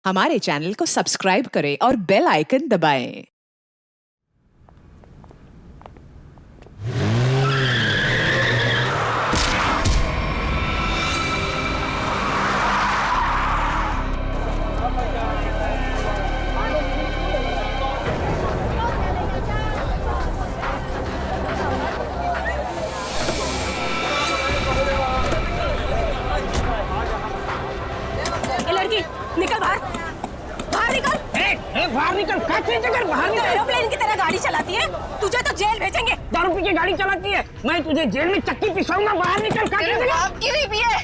हमारे चैनल को सब्सक्राइब करें और बेल आइकन दबाएं। निकल बाहर, बाहर निकल। बाहर निकल, बाहर निकल। एरोप्लेन की तरह गाड़ी चलाती है, तुझे तो जेल भेजेंगे। दारू पी के गाड़ी चलाती है, मैं तुझे जेल में चक्की पिसाऊंगा। बाहर निकल। आपकी भी पिए,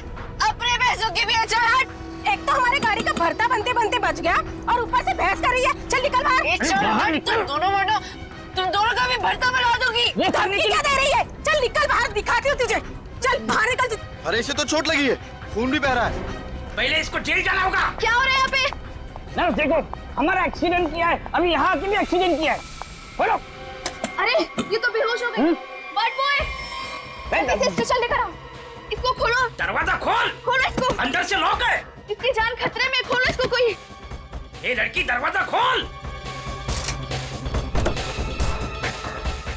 अपने पैसों की भी। चल हट। एक तो हमारे गाड़ी का भरता बनते बनते बच गया और ऊपर से बहस कर रही है। चल निकल बाहर। तुम दोनों का भी भरता बना दूंगी। धमकी क्या दे रही है? चल निकल बाहर, दिखाती हूँ तुझे। चल बाहर निकल। अरे इसे तो चोट लगी है, खून भी बह रहा है। पहले इसको जेल जाना होगा। क्या हो रहा है यहाँ पे? नर्स देखो, हमारा एक्सीडेंट किया है, अभी यहाँ आके भी एक्सीडेंट किया है। बोलो। अरे ये तो बेहोश हो गई। बट बॉय, इसे स्टेशन लेकर आओ। इसको खोलो। दरवाजा खोल। खोलो इसको। अंदर से लॉक है। इसकी जान खतरे में, खोलो इसको कोई। ये लड़की, दरवाजा खोल।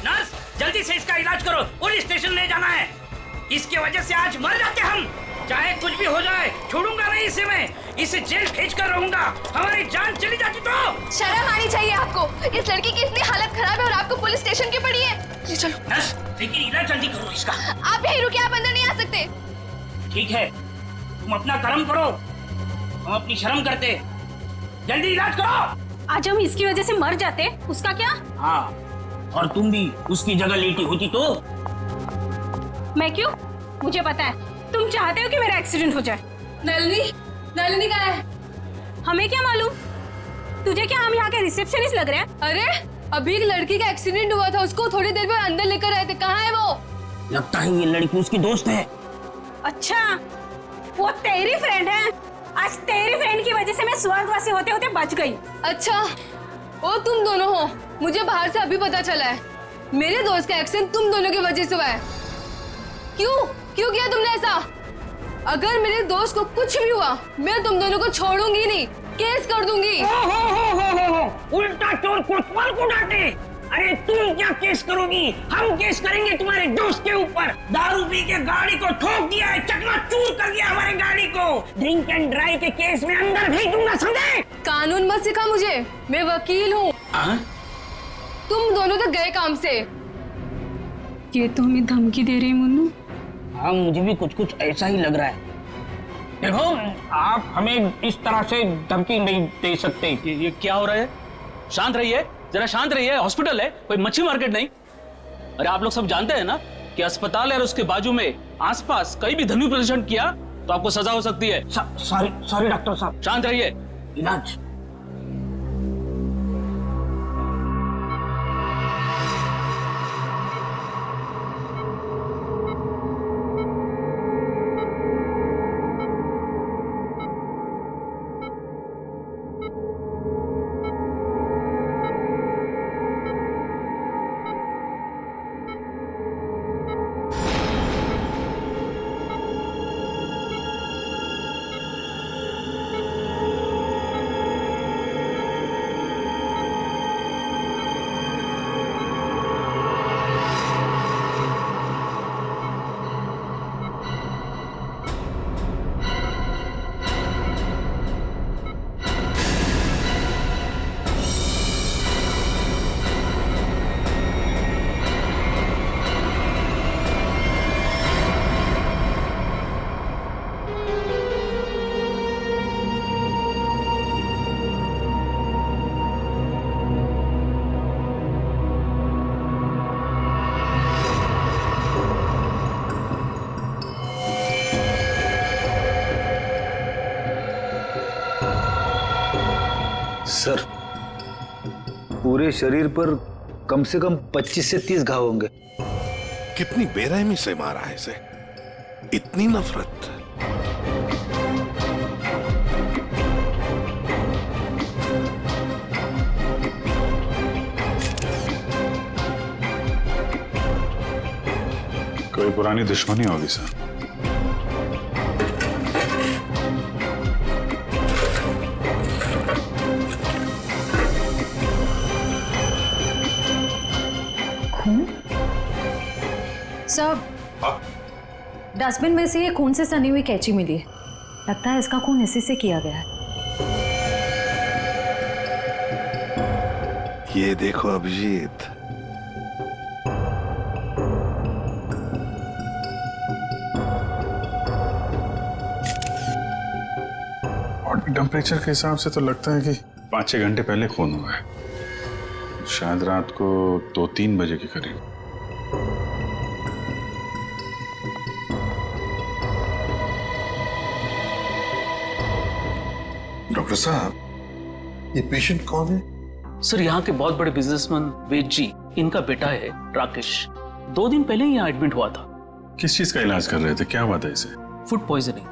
नर्स, जल्दी से इसका इलाज करो, पुलिस स्टेशन ले जाना है। इसके वजह से आज मर जाते हम। चाहे कुछ भी हो जाए, छोड़ूंगा नहीं इसे मैं। इसे जेल भेज कर रहूंगा। हमारी जान चली जाती तो। शर्म आनी चाहिए आपको। इस लड़की की इतनी हालत खराब है और आपको पुलिस स्टेशन की पड़ी है। चलो नर्स, लेकिन इलाज जल्दी करो इसका। आप यहीं रुकिए, आप अंदर नहीं आ सकते। ठीक है, तुम अपना कर्म करो, हम अपनी शर्म करते। जल्दी इलाज करो। आज हम इसकी वजह से मर जाते, उसका क्या? हाँ, और तुम भी उसकी जगह लेटी होती तो। मैं क्यों? मुझे पता है तुम चाहते हो कि मेरा एक्सीडेंट हो जाए। नलिनी कहाँ है? हमें क्या मालूम? तुझे क्या हम यहाँ के रिसेप्शनिस्ट लग रहे हैं? अरे अभी एक लड़की का एक्सीडेंट हुआ था, उसको थोड़ी देर में अंदर लेकर आए थे। कहाँ है वो? लगता है ये लड़की उसकी दोस्त है। अच्छा, वो तेरी फ्रेंड है। आज तेरी फ्रेंड की वजह से मैं स्वर्गवासी होते होते बच गई। अच्छा, वो तुम दोनों हो। मुझे बाहर से अभी पता चला है। मेरे दोस्त का एक्सीडेंट तुम दोनों की वजह से हुआ है। क्यों किया तुमने ऐसा? अगर मेरे दोस्त को कुछ भी हुआ, मैं तुम दोनों को छोड़ूंगी नहीं, केस कर दूंगी। हो। उल्टा चोर कोतवाल को डांटे। अरे तुम क्या केस करोगी? हम केस करेंगे तुम्हारे दोस्त के ऊपर। दारू पी के गाड़ी को ठोक दिया है, चकनाचूर कर दिया हमारी गाड़ी को। ड्रिंक एंड ड्राइव के केस में अंदर भेज दूंगा, समझे? कानून मत सिखा मुझे, मैं वकील हूँ। तुम दोनों तो गए काम से। ये तो हमें धमकी दे रही है मुन्नू। हाँ, मुझे भी कुछ ऐसा ही लग रहा है। देखो, आप हमें इस तरह से धमकी नहीं दे सकते। ये क्या हो रहा है? शांत रहिए, जरा शांत रहिए। हॉस्पिटल है, कोई मच्छी मार्केट नहीं। अरे आप लोग सब जानते हैं ना कि अस्पताल है और उसके बाजू में आसपास कहीं भी ध्वनि प्रदर्शन किया तो आपको सजा हो सकती है। सॉरी डॉक्टर साहब। शांत रहिए। इलाज। सर, पूरे शरीर पर कम से कम 25 से 30 घाव होंगे। कितनी बेरहमी से मारा है इसे, इतनी नफरत। कोई पुरानी दुश्मनी होगी सर। साहब, डस्टबिन में से ये खून से सनी हुई कैंची मिली है। लगता है इसका खून इसी से किया गया है। ये देखो अभिजीत, बॉडी टेम्परेचर के हिसाब से तो लगता है कि 5-6 घंटे पहले खून हुआ है। शायद रात को 2-3 बजे के करीब। डॉक्टर साहब, ये पेशेंट कौन है? सर, यहाँ के बहुत बड़े बिजनेसमैन वेद जी, इनका बेटा है राकेश। 2 दिन पहले ही यहाँ एडमिट हुआ था। किस चीज का इलाज कर रहे थे? क्या हुआ था इसे? फूड पॉइजनिंग,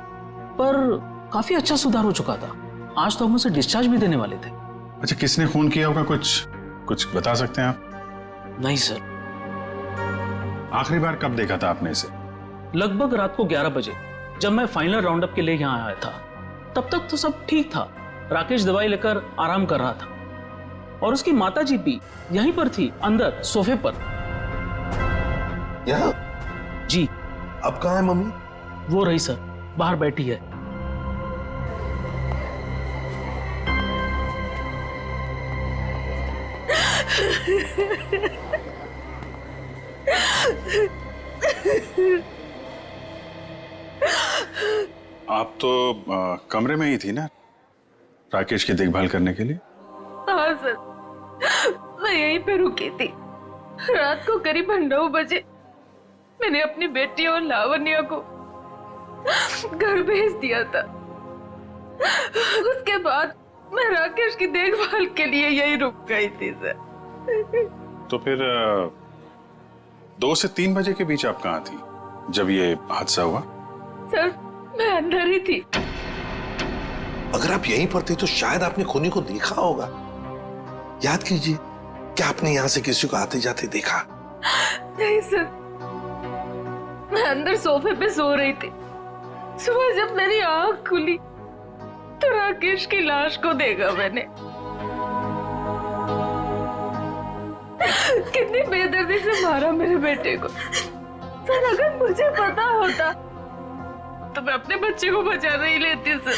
पर काफी अच्छा सुधार हो चुका था। आज तो हम उसे डिस्चार्ज भी देने वाले थे। अच्छा, किसने खून किया होगा? कुछ बता सकते हैं आप? नहीं सर। आखिरी बार कब देखा था आपने इसे? लगभग रात को 11 बजे, जब मैं फाइनल राउंड अप के लिए यहाँ आया था। तब तक तो सब ठीक था। राकेश दवाई लेकर आराम कर रहा था और उसकी माताजी भी यहीं पर थी, अंदर सोफे पर। यहाँ? जी। अब कहाँ है मम्मी? वो रही सर, बाहर बैठी है। आप तो कमरे में ही थी ना राकेश की देखभाल करने के लिए? हाँ सर, मैं यहीं पे रुकी थी। रात को करीब 9 बजे मैंने अपनी बेटी और लावण्या को घर भेज दिया था। उसके बाद मैं राकेश की देखभाल के लिए यहीं रुक गई थी सर। तो फिर 2 से 3 बजे के बीच आप कहाँ थी जब ये हादसा हुआ? सर, मैं अंदर ही थी। अगर आप यहीं पर थे तो शायद आपने खूनी को देखा होगा। याद कीजिए, क्या आपने यहाँ से किसी को आते जाते देखा? नहीं सर, मैं अंदर सोफे पे सो रही थी। सुबह जब मेरी आंख खुली तो राकेश की लाश को देखा मैंने। कितनी बेदर्दी से मारा मेरे बेटे को। सर, अगर मुझे पता होता तो मैं अपने बच्चे को बचा नहीं लेती सर।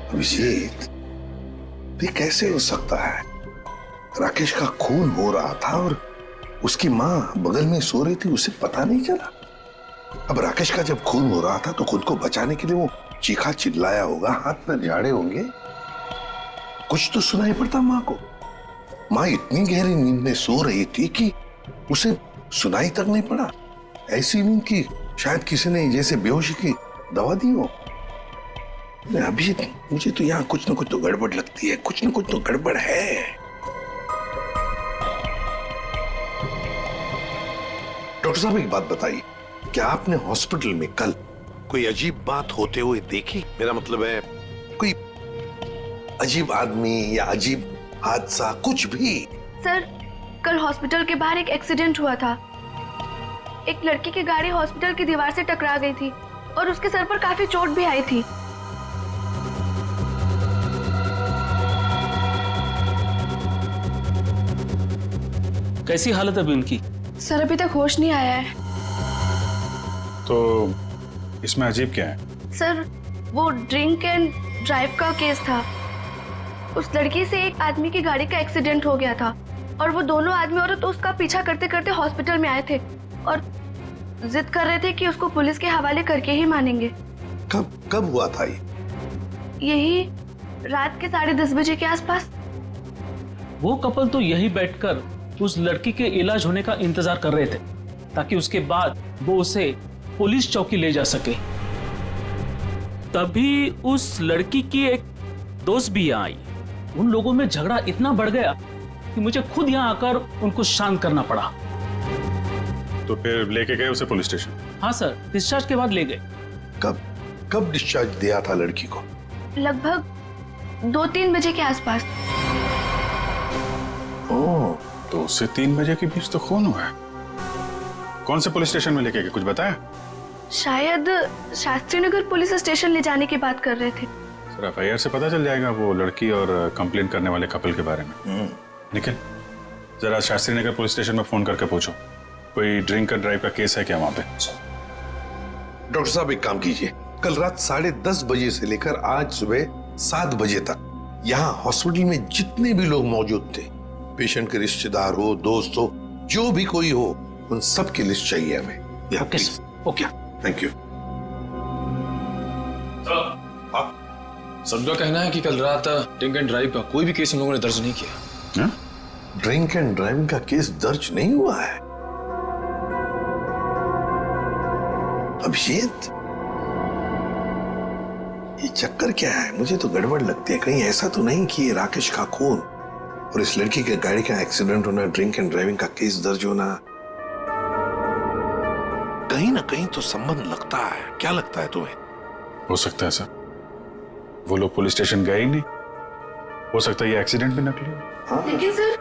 अभिजीत, ये कैसे हो सकता है? राकेश का खून हो रहा था और उसकी माँ बगल में सो रही थी, उसे पता नहीं चला। अब राकेश का जब खून हो रहा था तो खुद को बचाने के लिए वो चीखा चिल्लाया होगा, हाथ पैर झाड़े होंगे, कुछ तो सुनाई पड़ता माँ को। माँ इतनी गहरी नींद में सो रही थी कि उसे सुनाई तक नहीं पड़ा। ऐसी नींद की शायद किसी ने जैसे बेहोशी की दवा दी हो। अभी मुझे तो यहाँ कुछ न कुछ तो गड़बड़ लगती है, कुछ न कुछ तो गड़बड़ है। डॉक्टर साहब, एक बात बताइए, क्या आपने हॉस्पिटल में कल कोई अजीब बात होते हुए देखी? मेरा मतलब है कोई अजीब आदमी या अजीब हादसा, कुछ भी? सर, कल हॉस्पिटल के बाहर एक एक्सीडेंट हुआ था। एक लड़की की गाड़ी हॉस्पिटल की दीवार से टकरा गई थी और उसके सर पर काफी चोट भी आई थी। कैसी हालत है अभी उनकी? सर, अभी तक होश नहीं आया है। तो इसमें अजीब क्या है? सर, वो ड्रिंक एंड ड्राइव का केस था। उस लड़की से एक आदमी की गाड़ी का एक्सीडेंट हो गया था और वो दोनों आदमी औरत उसका पीछा करते करते हॉस्पिटल में आए थे और जिद कर रहे थे कि उसको पुलिस के हवाले करके ही मानेंगे। कब हुआ था ये? यही रात के 10:30 बजे के आसपास। वो कपल तो यही बैठकर उस लड़की के इलाज होने का इंतजार कर रहे थे ताकि उसके बाद वो उसे पुलिस चौकी ले जा सके। तभी उस लड़की की एक दोस्त भी यहाँ आई। उन लोगों में झगड़ा इतना बढ़ गया कि मुझे खुद यहाँ आकर उनको शांत करना पड़ा। तो फिर लेके गए उसे पुलिस स्टेशन? हाँ सर, डिस्चार्ज के बाद ले गए। कब डिस्चार्ज दिया था लड़की को? लगभग 2-3 बजे के आसपास। ओह, 2 से 3 बजे के बीच तो खून हुआ है। कौन से पुलिस स्टेशन में लेके गए, कुछ बताया? शायद शास्त्री नगर पुलिस स्टेशन ले जाने की बात कर रहे थे। एफआईआर से पता चल जाएगा वो लड़की और कंप्लेन करने वाले कपल के बारे में। निखिल, जरा शास्त्री नगर पुलिस स्टेशन में फोन करके पूछो कोई ड्रिंक एंड ड्राइव का केस है क्या वहां पे। डॉक्टर साहब एक काम कीजिए, कल रात 10:30 बजे से लेकर आज सुबह 7 बजे तक यहाँ हॉस्पिटल में जितने भी लोग मौजूद थे, पेशेंट के रिश्तेदार हो, दोस्त हो, जो भी कोई हो, उन सब की लिस्ट चाहिए हमें। Okay, thank you. सबका कहना है कि कल रात ड्रिंक एंड ड्राइव का कोई भी केस हम लोगों ने दर्ज नहीं किया। ड्रिंक एंड ड्राइविंग का केस दर्ज नहीं हुआ है? अभिषेक, ये चक्कर क्या है? मुझे तो गड़बड़ लगती है। कहीं ऐसा तो नहीं कि ये राकेश का खून और इस लड़की के गाड़ी का एक्सीडेंट होना, ड्रिंक एंड ड्राइविंग का केस दर्ज होना, कहीं ना कहीं तो संबंध लगता है। क्या लगता है तुम्हें? हो सकता है सर, वो लोग पुलिस स्टेशन गए ही नहीं, हो सकता है ये एक्सीडेंट भी नकली हो। लेकिन सर,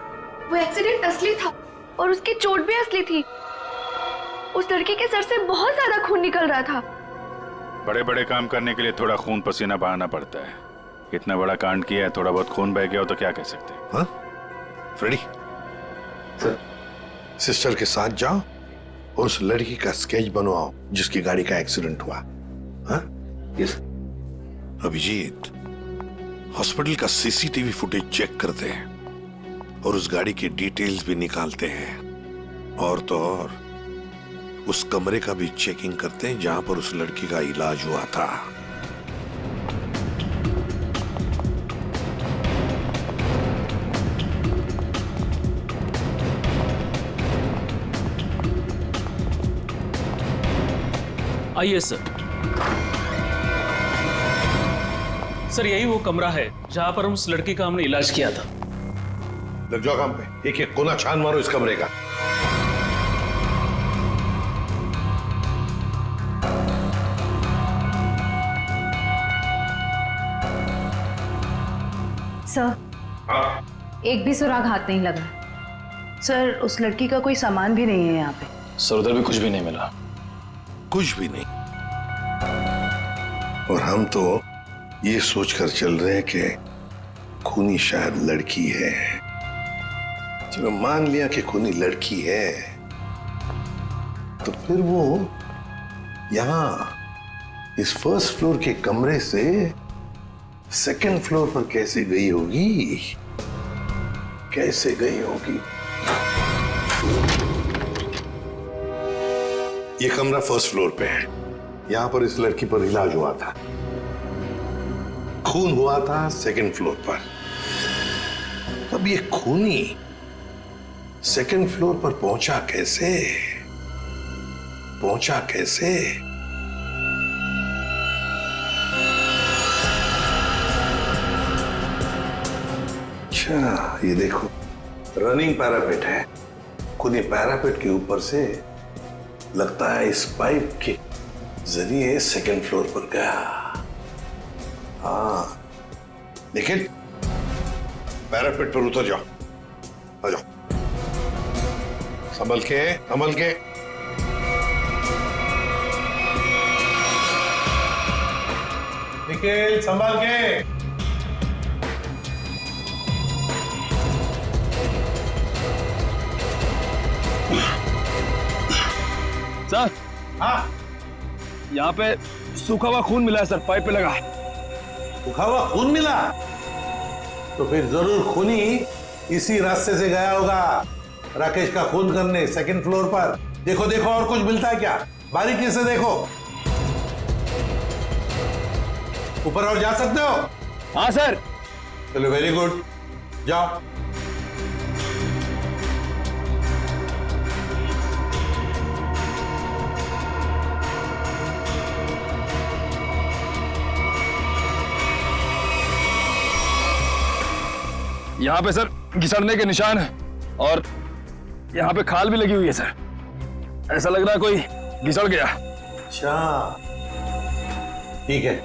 वो एक्सीडेंट असली था और उसकी चोट भी असली थी। उस लड़की के सर से बहुत ज्यादा खून निकल रहा था। बड़े बड़े काम करने के लिए थोड़ा खून पसीना बहाना पड़ता है। इतना बड़ा कांड किया है, थोड़ा बहुत खून बह गया हो तो क्या कह सकते हैं। हाँ? फ्रेडी, सर, सिस्टर के साथ जाओ और उस लड़की का स्केच बनवाओ जिसकी गाड़ी का एक्सीडेंट हुआ। हाँ? यस। अभिजीत, हॉस्पिटल का सीसीटीवी फुटेज चेक करते हैं और उस गाड़ी की डिटेल्स भी निकालते हैं, और तो और उस कमरे का भी चेकिंग करते हैं जहां पर उस लड़की का इलाज हुआ था। आइए सर। सर, यही वो कमरा है जहां पर उस लड़की का हमने इलाज किया था। लग जाओ काम पे, एक एक कोना छान मारो इस कमरे का। सर, एक भी सुराग हाथ नहीं लगा। सर, उस लड़की का कोई सामान भी नहीं है यहाँ पे। सर, उधर भी कुछ भी नहीं मिला। कुछ भी नहीं। और हम तो ये सोचकर चल रहे हैं कि खूनी शायद लड़की है। चलो मान लिया कि खूनी लड़की है, तो फिर वो यहां इस फर्स्ट फ्लोर के कमरे से सेकंड फ्लोर पर कैसे गई होगी? कैसे गई होगी? ये कमरा फर्स्ट फ्लोर पे है। यहां पर इस लड़की पर इलाज हुआ था। खून हुआ था सेकंड फ्लोर पर। तब ये खूनी सेकंड फ्लोर पर पहुंचा कैसे? पहुंचा कैसे? अच्छा, ये देखो, रनिंग पैरापेट है। खूनी पैरापेट के ऊपर से लगता है इस पाइप के जरिए सेकंड फ्लोर पर गया। हाँ, लेकिन पैरापेट पर उतर जाओ, आ जाओ, संभल के, संभल के। निखिल, संभल के। सर, हाँ, यहाँ पे सूखा हुआ खून मिला है सर, पाइप पे लगा। सूखा हुआ खून मिला? तो फिर जरूर खूनी इसी रास्ते से गया होगा राकेश का खून करने सेकंड फ्लोर पर। देखो देखो, और कुछ मिलता है क्या? बारीकी से देखो। ऊपर और जा सकते हो? हाँ सर। चलो, वेरी गुड, जाओ। यहाँ पे सर घिसड़ने के निशान है और यहाँ पे खाल भी लगी हुई है सर। ऐसा लग रहा है कोई घिसड़ गया। अच्छा, ठीक है।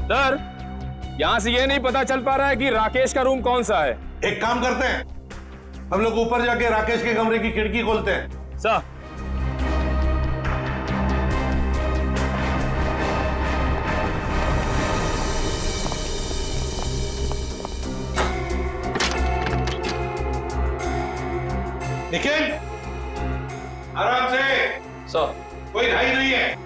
सर, यहाँ से ये नहीं पता चल पा रहा है कि राकेश का रूम कौन सा है। एक काम करते हैं, हम लोग ऊपर जाके राकेश के कमरे की खिड़की खोलते हैं। सर निखिल, आराम से। सर कोई ढाई नहीं है।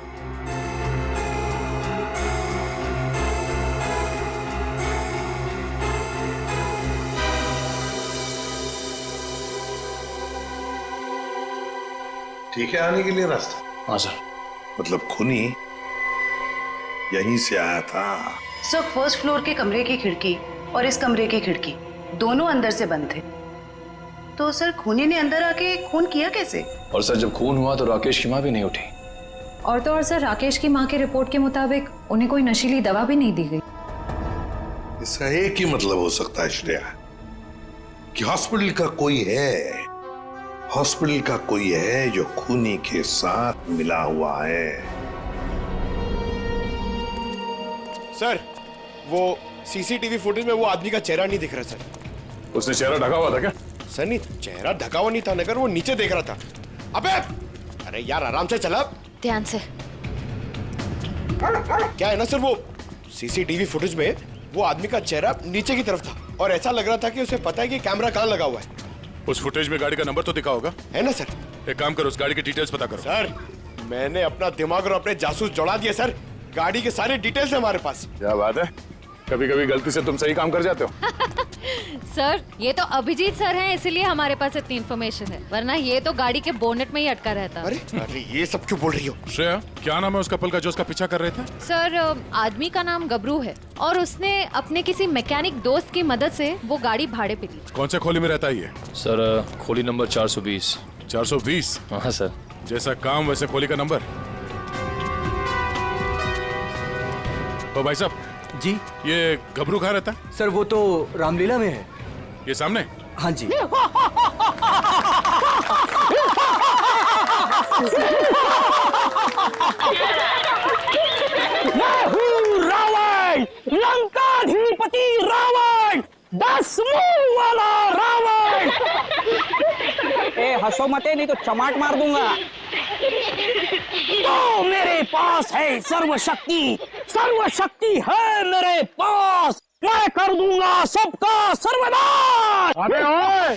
ठीक है आने के लिए रास्ता? हाँ सर। मतलब खूनी यहीं से आया था? सर फर्स्ट फ्लोर के कमरे की खिड़की और इस कमरे की खिड़की दोनों अंदर से बंद थे, तो सर खूनी ने अंदर आके खून किया कैसे? और सर जब खून हुआ तो राकेश की माँ भी नहीं उठी। और तो और सर राकेश की माँ के रिपोर्ट के मुताबिक उन्हें कोई नशीली दवा भी नहीं दी गई। इसका एक ही मतलब हो सकता है श्रेया, कि हॉस्पिटल का कोई है, हॉस्पिटल का कोई है जो खूनी के साथ मिला हुआ है। सर वो सीसीटीवी फुटेज में वो आदमी का चेहरा नहीं दिख रहा सर। उसने चेहरा ढका हुआ था क्या? सर नहीं, चेहरा ढका हुआ नहीं था, नगर वो नीचे देख रहा था। अबे अरे यार आराम से चला। ध्यान से। क्या है ना सर, वो सीसीटीवी फुटेज में वो आदमी का चेहरा नीचे की तरफ था और ऐसा लग रहा था कि उसे पता है कि कैमरा कहाँ लगा हुआ है। उस फुटेज में गाड़ी का नंबर तो दिखा होगा? है ना सर? एक काम करो, उस गाड़ी की डिटेल्स पता करो। सर मैंने अपना दिमाग और अपने जासूस जोड़ा दिए सर, गाड़ी के सारे डिटेल्स है हमारे पास। क्या बात है, कभी कभी गलती से तुम सही काम कर जाते हो। सर ये तो अभिजीत सर हैं, इसीलिए हमारे पास इतनी इन्फॉर्मेशन है, वरना ये तो गाड़ी के बोनेट में ही अटका रहता। अरे अरे ये सब क्यों बोल रही हो? श्रेया क्या नाम है उस कपल का जो उसका पीछा कर रहे थे? सर आदमी का नाम गबरू है और उसने अपने किसी मैकेनिक दोस्त की मदद से वो गाड़ी भाड़े पे ली। कौन से खोली में रहता है ये? सर खोली नंबर 420। 420? हाँ सर। जैसा काम वैसे खोली का नंबर। तो भाई साहब जी, ये गबरू कहाँ रहता है? सर वो तो रामलीला में है। ये सामने? हाँ जी। मैं हूँ रावण, लंकाधिपति रावण, 10 मुंह वाला रावण। ए हंसो मते नहीं तो चमाट मार दूंगा। तो मेरे पास है सर्वशक्ति, सर्वशक्ति है मेरे पास, मैं कर दूंगा सबका सर्वनाश। अबे ओए,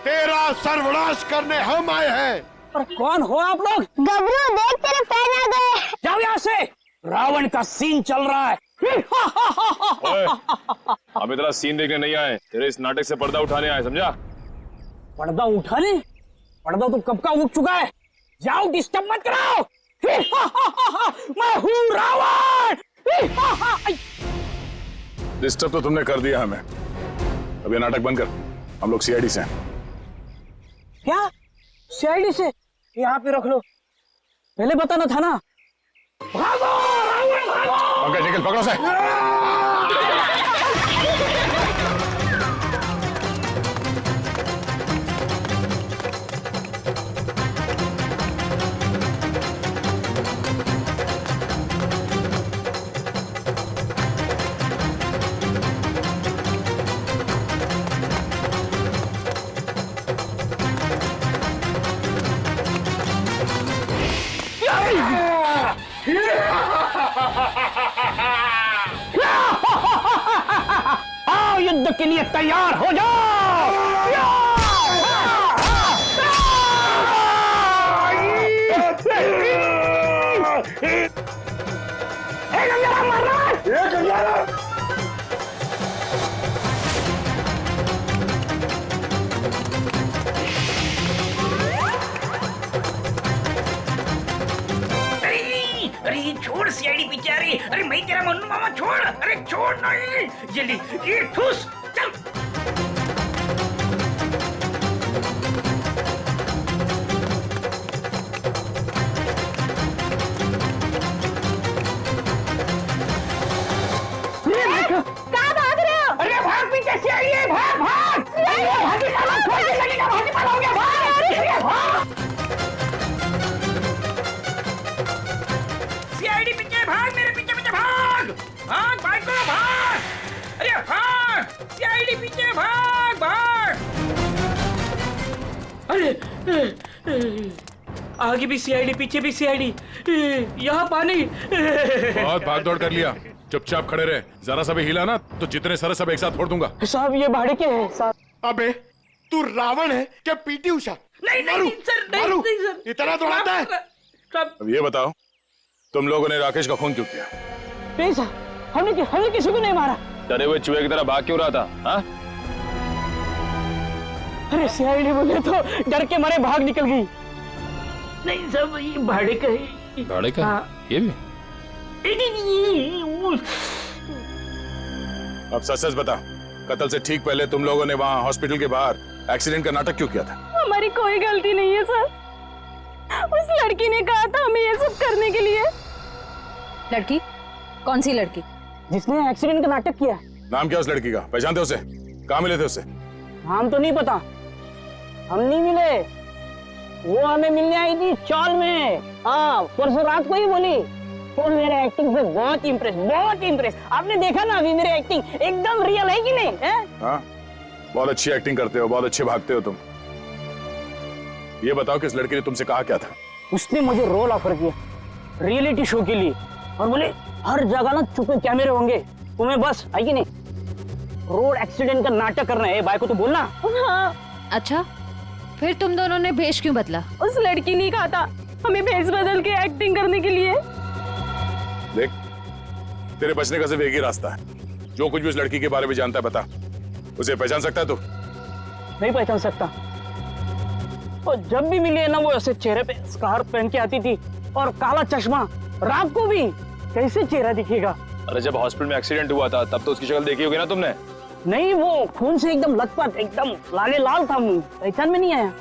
तेरा सर्वनाश करने हम आए हैं। पर कौन हो आप लोग? गबरू देख तेरे पैर आ गए। जाओ यहाँ से, रावण का सीन चल रहा है। ओए, हम इतना सीन देखने नहीं आए, तेरे इस नाटक से पर्दा उठाने आए, समझा? पर्दा उठाने? पर्दा तो कब का उठ चुका है, जाओ डिस्टर्ब मत कराओ। मैं हूँ रावण। डिस्टर्ब तो तुमने कर दिया हमें, अब ये नाटक बंद कर, हम लोग सीआईडी से हैं। क्या सीआईडी से? यहाँ पे रख लो, पहले बताना था ना। भागो रावण भागो। पंकज निकल, पकड़ो से। आओ युद्ध के लिए तैयार हो जाओ। अरे छोड़ सीआईडी पीछे आ रही। अरे मैं तेरा मन्नू मामा, छोड़। अरे छोड़ नहीं, जल्दी ये ठूस चल। कहाँ भाग रहे हो? अरे भाग, पीछे सीआईडी है, भाग भाग। भागी मारो, छोड़ के लगेगा, भागी मारो हो गया, भाग भाग। सीआईडी पीछे भाग, मेरे पीछे पीछे भाग भाग भाग करो भाग। अरे भाग, सीआईडी पीछे भाग भाग। अरे आगे भी सीआईडी, पीछे भी सीआईडी, यहाँ पानी। बहुत भाग दौड़ कर लिया, चुपचाप खड़े रहे। जरा सा भी हिला ना तो जितने सारे सब एक साथ फोड़ दूंगा। साहब ये भाड़े के हैं साहब। अबे तू रावण है क्या पीटी उषा? नहीं सर, नहीं सर, इतना दौड़ाता है? अब ये बताओ, तुम लोगों ने राकेश का खून क्यों किया? नहीं सर, हमने किसी को नहीं मारा। डरे हुए चूहे की तरह भाग क्यों रहा था? हाँ? अरे सीआईडी बोले तो डर के मारे भाग निकल गई। नहीं सब ये भाड़े का है। भाड़े का? हाँ। ये भी? अब सच बता, कत्ल से ठीक पहले तुम लोगों ने वहाँ हॉस्पिटल के बाहर एक्सीडेंट का नाटक क्यों किया था? हमारी कोई गलती नहीं है सर, उस लड़की ने कहा था हमें ये सब करने के लिए। लड़की? कौन सी लड़की? जिसने एक्सीडेंट का नाटक किया। नाम क्या उस लड़की का? पहचानते उसे? कहाँ मिले थे उसे? नाम तो नहीं पता, हम नहीं मिले। वो हमें मिलने आई थी चौल में। हाँ, परसों रात को ही बोली। वो मेरे एक्टिंग से बहुत इम्प्रेस। आपने देखा ना अभी मेरी एक्टिंग एकदम रियल है कि नहीं है? हाँ, बहुत अच्छी एक्टिंग करते हो, बहुत अच्छे भागते हो तुम। ये बताओ कि इस लड़की ने तुमसे कहा क्या था? उसने मुझे रोल ऑफर किया रियलिटी शो के लिए और बोले हर जगह ना छुपे कैमरे होंगे, तुम्हें बस है कि नहीं रोड एक्सीडेंट का नाटक करना है। भाई को तो बोलना। हाँ। अच्छा, फिर तुम दोनों ने भेष क्यों बदला? उस लड़की ने कहा था हमें भेष बदल के एक्टिंग करने के लिए। देख, तेरे बचने का सिर्फ एक ही रास्ता है। जो कुछ भी उस लड़की के बारे में जानता है बता। उसे पहचान सकता है तू? नहीं पहचान सकता। और जब भी मिली है ना, वो ऐसे चेहरे पे स्कार्फ पहन के आती थी और काला चश्मा। रात को भी कैसे चेहरा दिखेगा? अरे जब हॉस्पिटल में एक्सीडेंट हुआ था तब तो उसकी शक्ल देखी होगी ना तुमने? नहीं, वो खून से एकदम लथपथ, एकदम लाले लाल था मुंह, पहचान में नहीं आया।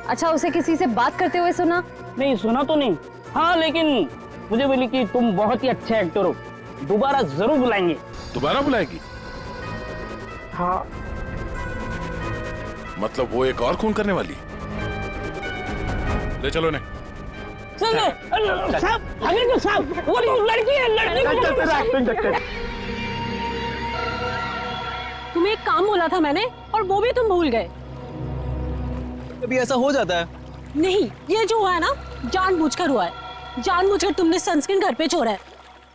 अच्छा, उसे किसी से बात करते हुए सुना? नहीं सुना तो नहीं। हाँ, लेकिन मुझे बोली कि तुम बहुत ही अच्छे एक्टर हो, दोबारा जरूर बुलाएंगे। दोबारा बुलाएगी? हाँ। मतलब वो एक और खून करने वाली? ले चलो इन्हें। साहब, हमें तो साहब, वो लड़की है, लड़की। तुम्हें एक काम बोला था मैंने और वो भी तुम भूल गए। कभी ऐसा हो जाता है। नहीं, ये जो हुआ है ना जानबूझकर हुआ है। जानबूझकर तुमने सनस्क्रीन घर पे छोड़ा है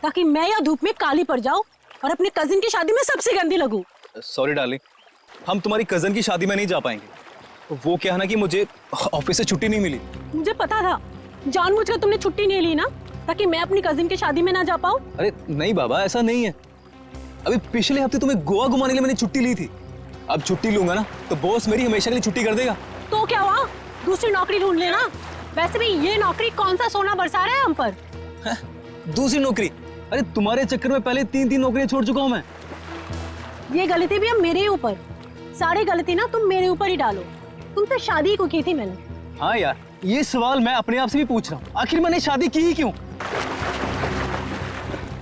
ताकि मैं या धूप में काली पड़ जाऊं और अपने कजिन की शादी में सबसे गंदी लगूं। सॉरी डार्लिंग, हम तुम्हारी कजन की शादी में नहीं जा पाएंगे। तो वो क्या है ना कि मुझे ऑफिस से छुट्टी नहीं मिली। मुझे पता था, जानबूझकर तुमने छुट्टी नहीं ली ना ताकि मैं अपनी कजिन की शादी में ना जा पाऊं। अरे नहीं बाबा, ऐसा नहीं है। अभी पिछले हफ्ते तुम्हें गोवा घुमाने के लिए मैंने छुट्टी ली थी। अब छुट्टी लूंगा ना तो बॉस मेरी हमेशा के लिए छुट्टी कर देगा। तो क्या हुआ, दूसरी नौकरी ढूंढ लेना। वैसे भी ये नौकरी कौन सा सोना बरसा रहा है हम पर। दूसरी नौकरी? अरे तुम्हारे चक्कर में पहले 3 नौकरियां छोड़ चुका हूं मैं। ये गलती भी अब मेरे ही ऊपर। सारी गलती ना तुम मेरे ऊपर ही डालो। तुमसे शादी को की थी मैंने। हाँ यार, ये सवाल मैं अपने आप से भी पूछ रहा हूँ, आखिर मैंने शादी की ही क्यों?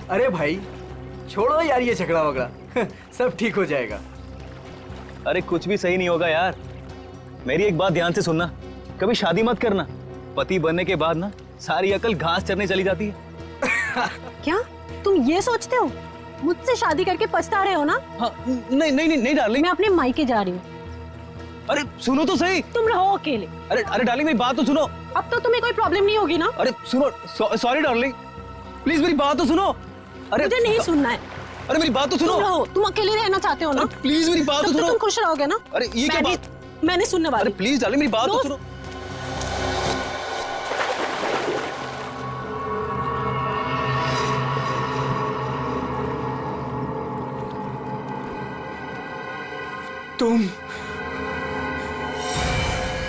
अरे भाई छोड़ो यार ये झगड़ा वगड़ा, सब ठीक हो जाएगा। अरे कुछ भी सही नहीं होगा यार। मेरी एक बात ध्यान से सुनना, कभी शादी मत करना। पति बनने के बाद ना सारी अकल घास चरने चली जाती है। क्या तुम ये सोचते हो मुझसे शादी करके पछता रहे हो ना? हाँ, नहीं डार्लिंग, मैं अपने मायके जा रही हूँ। अरे सुनो तो सही। तुम रहो अकेले। अरे डार्लिंग मेरी बात तो सुनो। अब तो तुम्हें कोई प्रॉब्लम नहीं होगी ना? अरे सुनो, सॉरी डार्लिंग, प्लीज मेरी बात तो सुनो। अरे मुझे नहीं सुनना है। अरे मेरी बात तो सुनो। तुम रहो, तुम अकेले रहना चाहते हो ना? प्लीज मेरी बात तो सुनो। तुम खुश रहोगे ना? अरे ये क्या बात? मैंने सुनने वाली। अरे प्लीज डार्लिंग मेरी बात तो सुनो।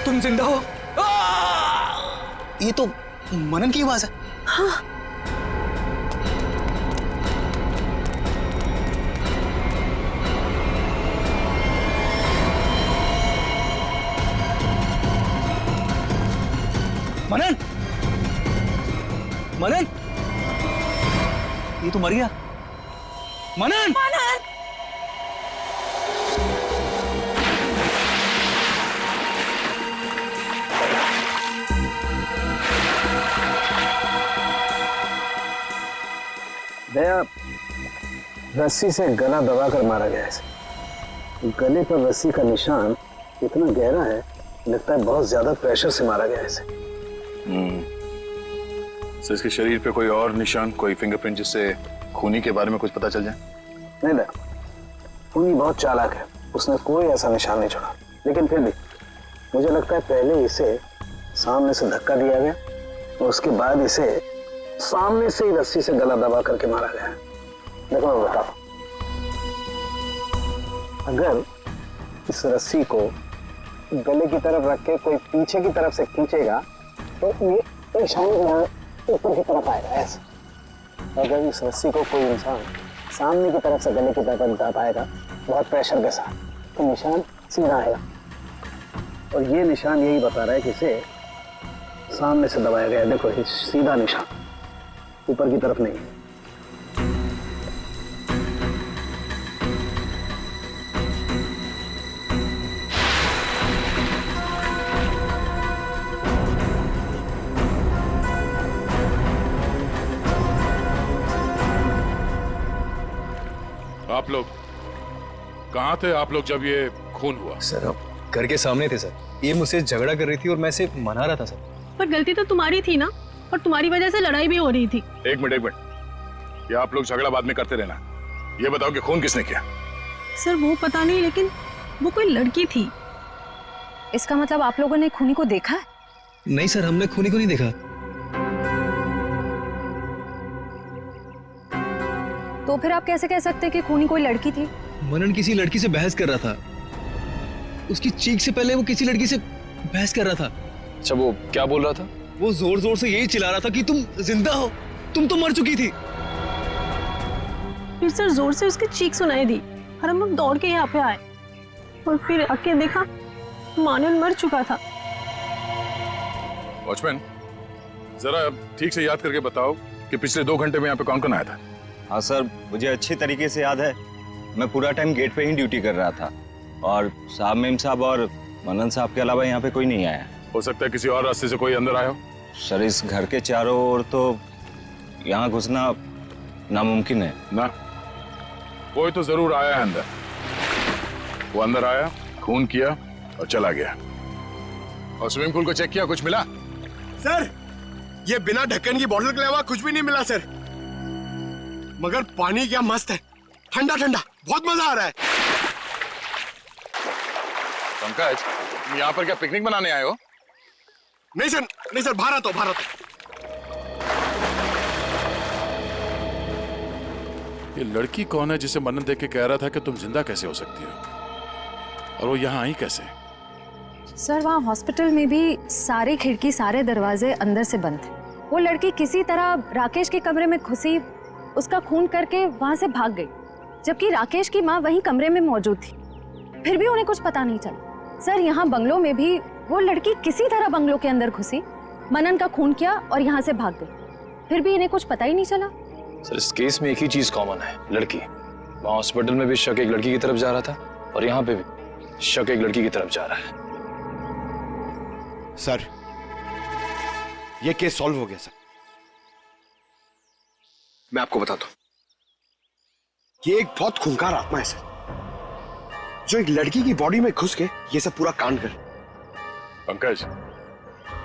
तुम जिंदा हो? ये तो मनन की आवाज है। हाँ। मनन, मनन, ये तो मर गया। मनन, मनन, दया, रस्सी से गला दबाकर मारा गया है। गले पर रस्सी का निशान इतना गहरा है लगता है बहुत ज्यादा प्रेशर से मारा गया है इसे। सर इसके शरीर पे कोई और निशान, कोई फिंगरप्रिंट जिससे खूनी के बारे में कुछ पता चल जाए? नहीं ना, खूनी बहुत चालाक है, उसने कोई ऐसा निशान नहीं छोड़ा। लेकिन फिर भी मुझे लगता है पहले इसे सामने से धक्का दिया गया और उसके बाद इसे सामने से ही रस्सी से गला दबा करके मारा गया। देखो मैं बताओ, अगर इस रस्सी को गले की तरफ रख के कोई पीछे की तरफ से खींचेगा तो ये निशान यहाँ ऊपर की तरफ आएगा ऐसे। अगर इस रस्सी को कोई इंसान सामने की तरफ से गले की तरफ दबाएगा बहुत प्रेशर के साथ, तो निशान सीधा आएगा। और ये निशान यही बता रहा है कि इसे सामने से दबाया गया है। देखो ये सीधा निशान, ऊपर की तरफ नहीं। आप लोग कहाँ थे आप लोग जब ये खून हुआ? सर आप घर के सामने थे सर। ये मुझसे झगड़ा कर रही थी और मैं इसे मना रहा था सर। पर गलती तो तुम्हारी थी ना, और तुम्हारी वजह से लड़ाई भी हो रही थी। एक मिनट, ये आप लोग झगड़ा बाद में करते रहना। ये बताओ कि खून किसने किया? सर वो पता नहीं, लेकिन वो कोई लड़की थी। इसका मतलब आप लोगों ने खूनी को देखा है? नहीं सर, हमने खूनी को नहीं देखा। तो फिर आप कैसे कह सकते हैं कि खूनी कोई लड़की थी? मनन किसी लड़की से बहस कर रहा था। उसकी चीख से पहले वो किसी लड़की से बहस कर रहा था। अच्छा वो क्या बोल रहा था? वो जोर जोर से यही चिल्ला रहा था कि तुम जिंदा हो, तुम तो मर चुकी थी। फिर सर जोर से उसकी चीख सुनाई दी और हम लोग दौड़ के यहाँ पे आए और फिर आके देखा मानन मर चुका था। वॉचमैन, जरा ठीक से याद करके बताओ कि पिछले 2 घंटे में यहाँ पे कौन कौन आया था? हाँ सर, मुझे अच्छे तरीके से याद है। मैं पूरा टाइम गेट पे ही ड्यूटी कर रहा था और साहब, मेम साहब और मनन साहब के अलावा यहाँ पे कोई नहीं आया। हो सकता है किसी और रास्ते से कोई अंदर आया हो। सर इस घर के चारों ओर तो यहाँ घुसना नामुमकिन है ना। कोई तो जरूर आया है अंदर। वो अंदर आया, खून किया और चला गया। और स्विमिंग पूल को चेक किया, कुछ मिला? सर ये बिना ढक्कन की बोतल के अलावा कुछ भी नहीं मिला सर। मगर पानी क्या मस्त है, ठंडा ठंडा, बहुत मजा आ रहा है। पंकज, तुम यहाँ पर क्या पिकनिक मनाने आए हो? नहीं सर, भारत हो। ये लड़की कौन है जिसे मनन देख के कह रहा था कि तुम जिंदा कैसे हो सकती हो, और वो यहाँ आई कैसे? सर वहाँ हॉस्पिटल में भी सारी खिड़की सारे दरवाजे अंदर से बंद थे। वो लड़की किसी तरह राकेश के कमरे में घुसी, उसका खून करके वहाँ से भाग गई, जबकि राकेश की माँ वहीं कमरे में मौजूद थी। फिर भी उन्हें कुछ पता नहीं चला। सर यहाँ बंगलों में भी वो लड़की किसी तरह बंगलों के अंदर घुसी, मनन का खून किया और यहाँ से भाग गई। फिर भी इन्हें कुछ पता ही नहीं चला। सर इस केस में एक ही चीज कॉमन है, लड़की। वहाँ हॉस्पिटल में भी शक एक लड़की की तरफ जा रहा था और यहाँ पे भी शक एक लड़की की तरफ जा रहा है। सर ये केस सॉल्व हो गया सर। मैं आपको बताता हूं, ये एक बहुत खूंखार आत्मा है सर, जो एक लड़की की बॉडी में घुस के ये सब पूरा कांड करे। पंकज,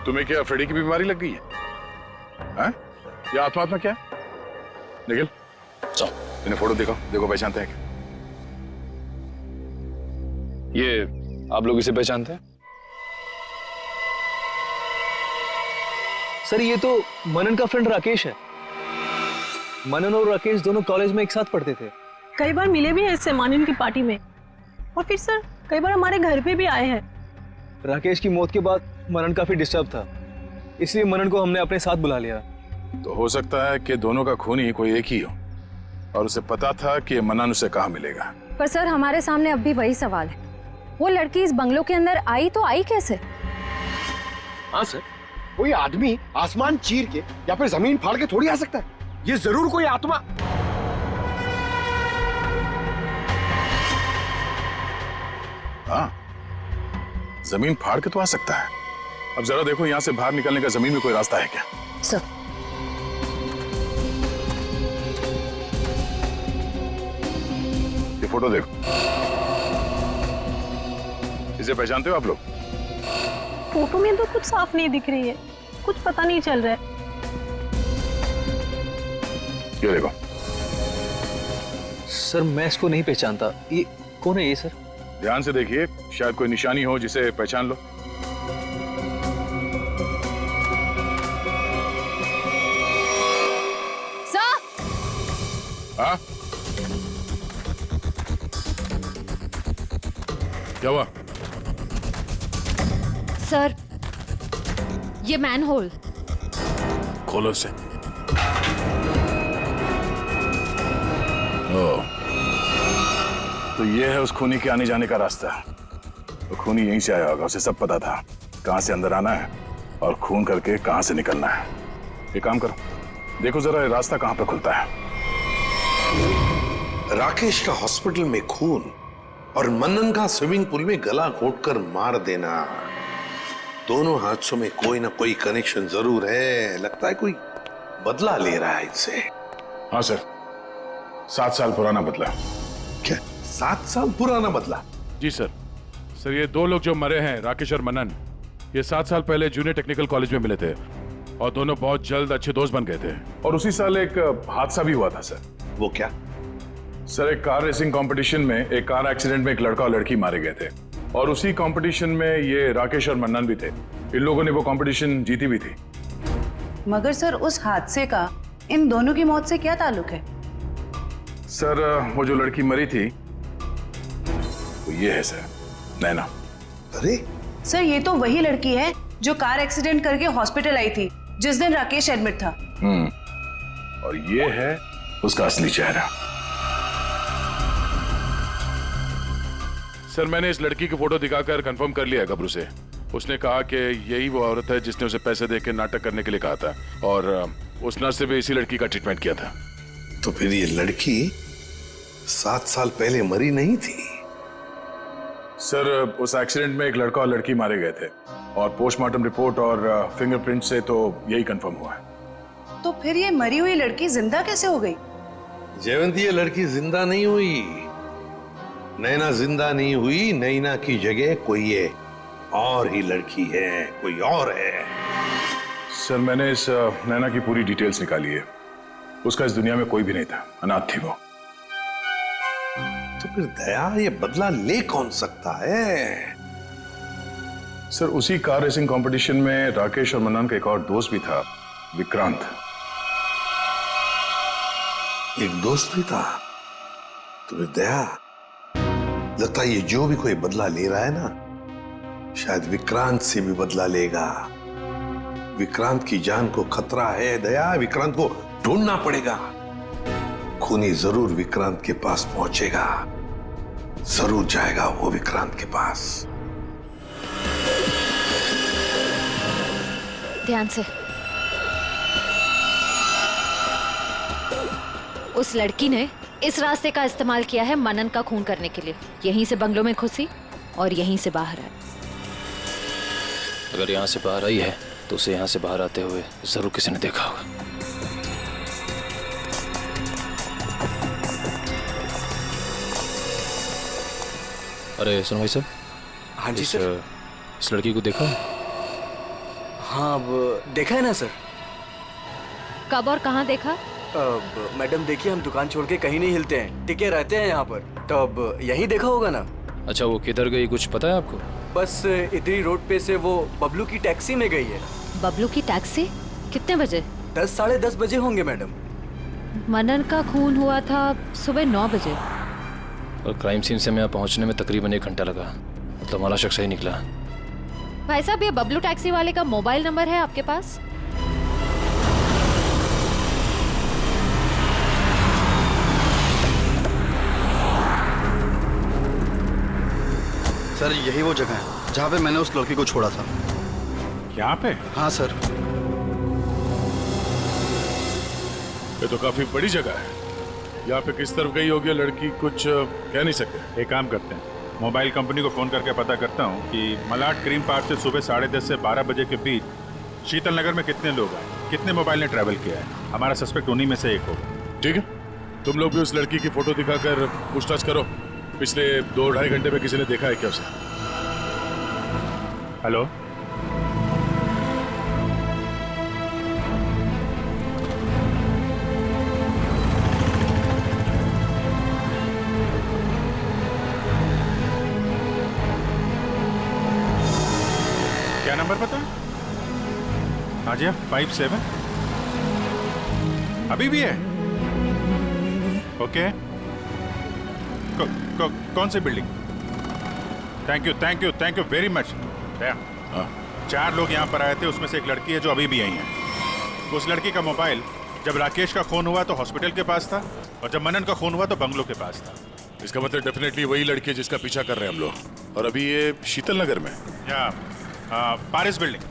तुम्हें क्या फ्रेडी की बीमारी लग गई है? हाँ? ये आत्मा क्या है? निखिल, इन्हें फोटो देखो पहचानते हैं क्या? ये आप लोग इसे पहचानते हैं? सर ये तो मनन का फ्रेंड राकेश है। मनन और राकेश दोनों कॉलेज में एक साथ पढ़ते थे। कई बार मिले भी हैं इससे मानन की पार्टी में, और फिर सर कई बार हमारे घर पे भी आए हैं। राकेश की मौत के बाद मनन काफी डिस्टर्ब था, इसलिए मनन को हमने अपने साथ बुला लिया। तो हो सकता है कि दोनों का खूनी कोई एक ही हो और उसे पता था कि मनन उसे कहाँ मिलेगा। पर सर हमारे सामने अब भी वही सवाल है, वो लड़की इस बंगलों के अंदर आई तो आई कैसे? हाँ सर, कोई आदमी आसमान चीर के या फिर जमीन फाड़ के थोड़ी आ सकता है। ये जरूर कोई आत्मा। हाँ, जमीन फाड़ के तो आ सकता है। अब जरा देखो यहाँ से बाहर निकलने का जमीन में कोई रास्ता है क्या? सर ये फोटो देखो, इसे पहचानते हो आप लोग? फोटो में तो कुछ साफ नहीं दिख रही है, कुछ पता नहीं चल रहा है। ये देखो सर, मैं इसको नहीं पहचानता। ये कौन है ये सर? ध्यान से देखिए, शायद कोई निशानी हो जिसे पहचान लो। सर! हाँ? क्या हुआ? सर, ये मैनहोल। खोलो से। ओह, तो ये है उस खूनी के आने जाने का रास्ता। तो खूनी यहीं से आया होगा, उसे सब पता था कहां से अंदर आना है और खून करके कहां से निकलना है। एक काम करो, देखो जरा ये रास्ता कहां पर खुलता है। राकेश का हॉस्पिटल में खून और मनन का स्विमिंग पूल में गला घोटकर मार देना, दोनों हादसों में कोई ना कोई कनेक्शन जरूर है। लगता है कोई बदला ले रहा है इससे। हाँ सर, 7 साल पुराना बदला। क्या 7 साल पुराना बदला? जी सर। सर, ये 2 लोग जो मरे हैं, राकेश और मनन, ये 7 साल पहले जूनियर टेक्निकल कॉलेज में मिले थे और दोनों बहुत जल्द अच्छे दोस्त बन गए थे। और उसी साल एक हादसा भी हुआ था सर। वो क्या? सर, एक कार रेसिंग कंपटीशन में एक कार एक्सीडेंट में एक लड़का और लड़की मारे गए थे और उसी कंपटीशन में ये राकेश और मन्नन भी थे। इन लोगों ने वो कंपटीशन जीती भी थी। मगर सर, उस हादसे का इन दोनों की मौत से क्या ताल्लुक है? सर, वो जो लड़की मरी थी वो ये है सर, नैना। अरे सर, ये तो वही लड़की है जो कार एक्सीडेंट करके हॉस्पिटल आई थी जिस दिन राकेश एडमिट था। और ये है उसका असली चेहरा। सर, मैंने इस लड़की की फोटो दिखाकर कंफर्म कर लिया है गबरू से। उसने कहा कि यही वो औरत है जिसने उसे पैसे देकर नाटक करने के लिए कहा था और उस नर्स से भी इसी लड़की का ट्रीटमेंट किया था। तो फिर ये लड़की 7 साल पहले मरी नहीं थी? सर, उस एक्सीडेंट में एक लड़का और लड़की मारे गए थे और पोस्टमार्टम रिपोर्ट और फिंगरप्रिंट से तो यही कंफर्म हुआ है। तो फिर ये मरी हुई लड़की जिंदा कैसे हो गई? जयवंती, ये लड़की जिंदा नहीं हुई। नैना जिंदा नहीं हुई। नैना की जगह कोई ये और ही लड़की है, कोई और है। सर, मैंने इस नैना की पूरी डिटेल्स निकाली है। उसका इस दुनिया में कोई भी नहीं था, अनाथ थी वो। तो फिर दया, ये बदला ले कौन सकता है? सर, उसी कार रेसिंग कंपटीशन में राकेश और मन्नन का एक और दोस्त भी था, विक्रांत। एक दोस्त भी था? तो फिर दया, लगता है ये जो भी कोई बदला ले रहा है ना, शायद विक्रांत से भी बदला लेगा। विक्रांत की जान को खतरा है दया, विक्रांत को ढूंढना पड़ेगा। खूनी जरूर विक्रांत के पास पहुंचेगा, जरूर जाएगा वो विक्रांत के पास। ध्यान से। उस लड़की ने इस रास्ते का इस्तेमाल किया है मनन का खून करने के लिए। यहीं से बंगलों में घुसी और यहीं से बाहर आई। अगर यहाँ से बाहर आई है तो उसे यहाँ से बाहर आते हुए जरूर किसी ने देखा होगा। अरे सुनो भाई साहब। हाँ जी सर। इस लड़की को देखा? हाँ, अब देखा है ना सर। कब और कहाँ देखा? मैडम देखिए, हम दुकान छोड़ के कहीं नहीं हिलते हैं, टिके रहते हैं यहाँ पर। तो अब यही देखा होगा ना। अच्छा, वो किधर गई कुछ पता है आपको? बस इधरी रोड पे से वो बबलू की टैक्सी में गई है। बबलू की टैक्सी? कितने बजे? 10 साढ़े 10 बजे होंगे मैडम। मनन का खून हुआ था सुबह 9 बजे। और क्राइम सीन से हमें यहाँ पहुँचने में तकरीबन 1 घंटा लगा। मतलब हमारा शख्स ही निकला। भाई साहब, ये बबलू टैक्सी वाले का मोबाइल नंबर है आपके पास? सर, यही वो जगह है जहाँ पे मैंने उस लड़की को छोड़ा था। यहाँ पे? हाँ सर। ये तो काफी बड़ी जगह है। यहाँ पे किस तरफ गई होगी लड़की, कुछ कह नहीं सकते। एक काम करते हैं, मोबाइल कंपनी को फोन करके पता करता हूँ कि मलाड क्रीम पार्क से सुबह 10:30 से 12 बजे के बीच शीतल नगर में कितने लोग आए, कितने मोबाइल ने ट्रैवल किया है। हमारा सस्पेक्ट उन्हीं में से एक होगा। ठीक है, तुम लोग भी उस लड़की की फोटो दिखाकर पूछताछ करो। पिछले 2-2.5 घंटे में किसी ने देखा है क्या उसे? हेलो, क्या नंबर पता है? हाँ जी 57 अभी भी है? ओके कौन सी building? Thank you very much. 4 लोग यहाँ पर आए थे, उसमें से एक लड़की है जो अभी भी आई है। उस लड़की का मोबाइल जब राकेश का खून हुआ तो हॉस्पिटल के पास था, और जब मनन का खून हुआ तो बंगलो के पास था। इसका मतलब डेफिनेटली वही लड़की है जिसका पीछा कर रहे हैं हम लोग, और अभी ये शीतल नगर में। या पारिस बिल्डिंग।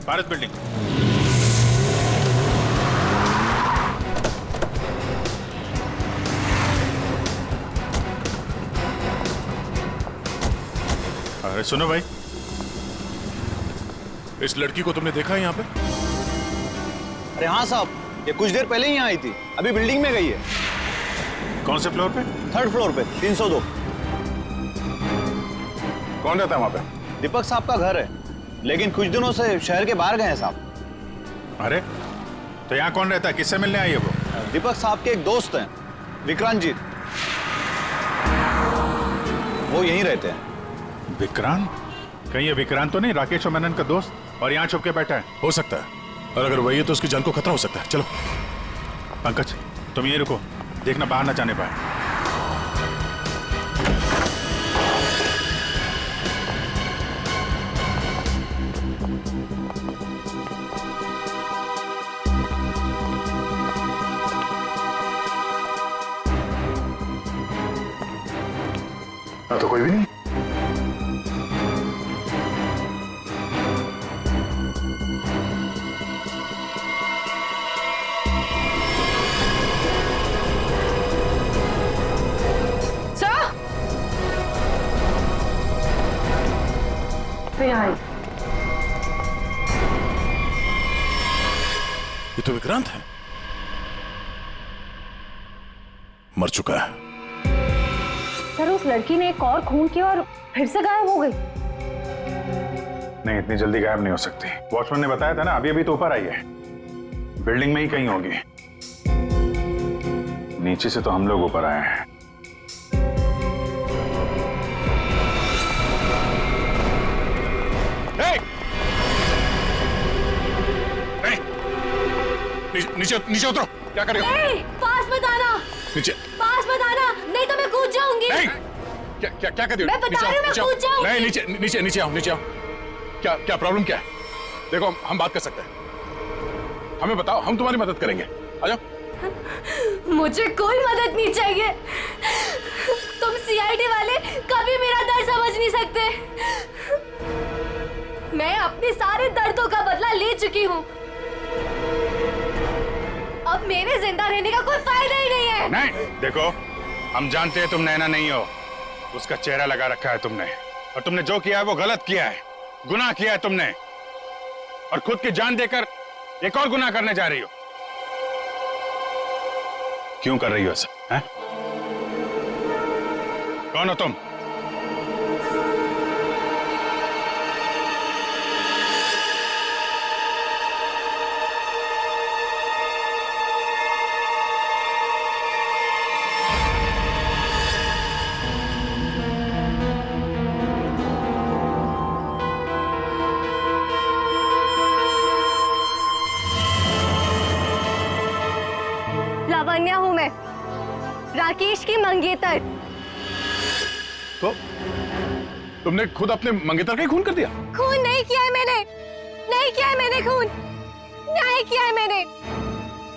अरे सुनो भाई, इस लड़की को तुमने देखा है यहाँ पे? अरे हाँ साहब, ये कुछ देर पहले ही यहाँ आई थी, अभी बिल्डिंग में गई है। कौन से फ्लोर पे? 3rd फ्लोर पे 302। कौन रहता है वहाँ पे? दीपक साहब का घर है, लेकिन कुछ दिनों से शहर के बाहर गए हैं साहब। अरे तो यहाँ कौन रहता है? किससे मिलने आई है वो? दीपक साहब के एक दोस्त हैं, विक्रांत जी, वो यहीं रहते हैं। विक्रांत? कहीं ये विक्रांत तो नहीं राकेश और मनन का दोस्त, और यहाँ छुप के बैठा है? हो सकता है, और अगर वही है तो उसकी जान को खतरा हो सकता है। चलो पंकज तुम ये रुको, देखना बाहर ना जाने पाए। तो कोई भी नहीं। ये तो विक्रांत है, मर चुका है। सर उस लड़की ने एक और खून किया और फिर से गायब हो गई। नहीं, इतनी जल्दी गायब नहीं हो सकती। वॉचमैन ने बताया था ना, अभी तो ऊपर आई है, बिल्डिंग में ही कहीं होगी। नीचे से तो हम लोग ऊपर आए हैं। नीचे उतरो, क्या कर रहे हो? पास मत आना, नीचे पास मत आना, नहीं तो मैं कूद जाऊंगी। नहीं, क्या कर रही हो? मैं बता रही हूँ, मैं कूद जाऊंगी। नहीं, नीचे आओ। क्या प्रॉब्लम क्या है? देखो हम बात कर सकते हैं, हमें बताओ, हम तुम्हारी मदद करेंगे। आ जाओ। मुझे कोई मदद नहीं चाहिए, तुम सीआईडी वाले कभी मेरा दर्द समझ नहीं सकते। मैं अपने सारे दर्दों का बदला ले चुकी हूँ, अब मेरे जिंदा रहने का कोई फायदा ही नहीं है। नहीं, देखो हम जानते हैं तुम नैना नहीं हो, उसका चेहरा लगा रखा है तुमने, और तुमने जो किया है वो गलत किया है, गुनाह किया है तुमने, और खुद की जान देकर एक और गुनाह करने जा रही हो। क्यों कर रही हो ऐसा? हैं? कौन हो तुम? लावण्या हूँ मैं, राकेश की मंगेतर। तो तुमने खुद अपने मंगेतर का ही खून कर दिया? खून नहीं किया है मैंने, नहीं किया है मैंने खून, न्याय किया है मैंने।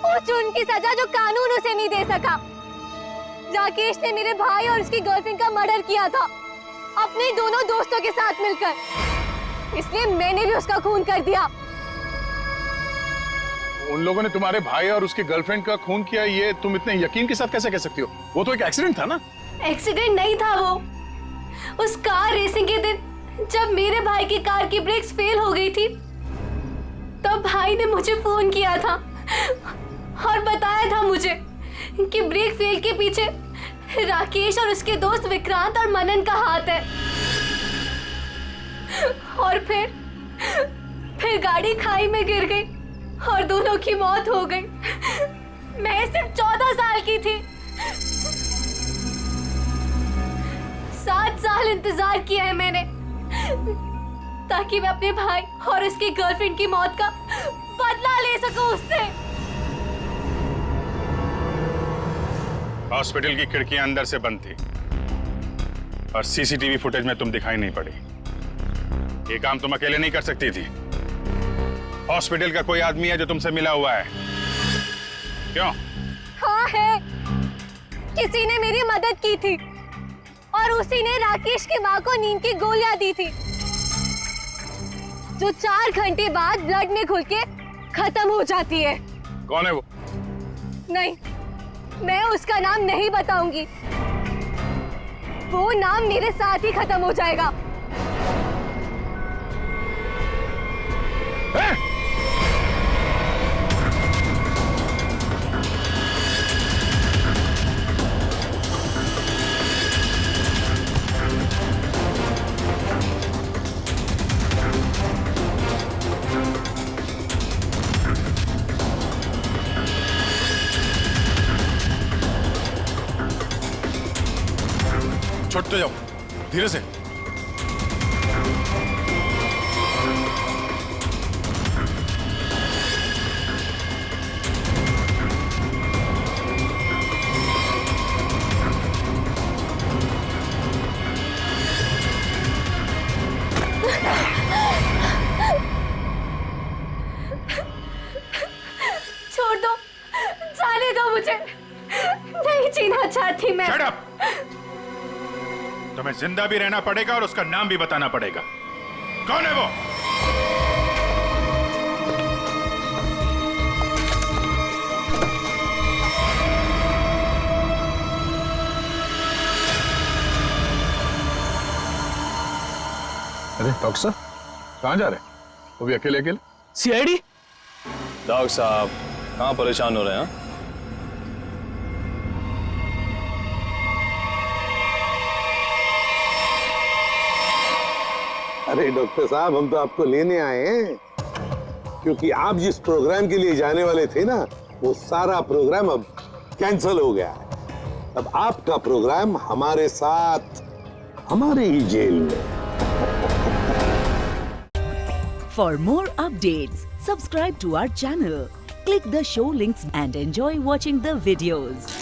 उस जुर्म की सजा जो कानून उसे नहीं दे सका। राकेश ने मेरे भाई और उसकी गर्लफ्रेंड का मर्डर किया था, अपने दोनों दोस्तों के साथ मिलकर, इसलिए मैंने भी उसका खून कर दिया। उन लोगों ने तुम्हारे भाई और उसकी गर्लफ्रेंड का खून किया, ये तुम इतने यकीन के साथ कैसे कह सकती हो? वो तो एक एक्सीडेंट था ना? एक्सीडेंट नहीं था वो। उस कार रेसिंग के दिन जब मेरे भाई की कार की ब्रेक्स फेल हो गई थी, तब भाई ने मुझे फोन किया था और बताया था मुझे कि ब्रेक फेल के पीछे राकेश और उसके दोस्त विक्रांत और मनन का हाथ है। और फिर गाड़ी खाई में गिर गई और दोनों की मौत हो गई। मैं सिर्फ 14 साल की थी। 7 साल इंतजार किया है मैंने, ताकि मैं अपने भाई और उसकी गर्लफ्रेंड की मौत का बदला ले सकूं उससे। हॉस्पिटल की खिड़कियां अंदर से बंद थी और सीसीटीवी फुटेज में तुम दिखाई नहीं पड़ी। ये काम तुम अकेले नहीं कर सकती थी। हॉस्पिटल का कोई आदमी है जो तुमसे मिला हुआ है? क्यों? हाँ है, किसी ने मेरी मदद की थी और उसी ने राकेश की माँ को नींद की गोलियां दी थी जो 4 घंटे बाद ब्लड में घुल के खत्म हो जाती है। कौन है वो? नहीं, मैं उसका नाम नहीं बताऊंगी। वो नाम मेरे साथ ही खत्म हो जाएगा। छोड़ते जाओ, धीरे से। छोड़ दो, जाने दो मुझे, नहीं जीना चाहती मैं। Shut up! तुम्हें जिंदा भी रहना पड़ेगा और उसका नाम भी बताना पड़ेगा। कौन है वो? अरे डॉक्टर साहब, कहाँ जा रहे हैं? वो भी अकेले अकेले? सीआईडी? डॉक्टर साहब कहाँ परेशान हो रहे हैं? अरे डॉक्टर साहब, हम तो आपको लेने आए हैं क्योंकि आप जिस प्रोग्राम के लिए जाने वाले थे ना, वो सारा प्रोग्राम अब कैंसिल हो गया है। अब आपका प्रोग्राम हमारे साथ हमारे ही जेल में। For more updates, subscribe to our channel, click the show links and enjoy watching the videos.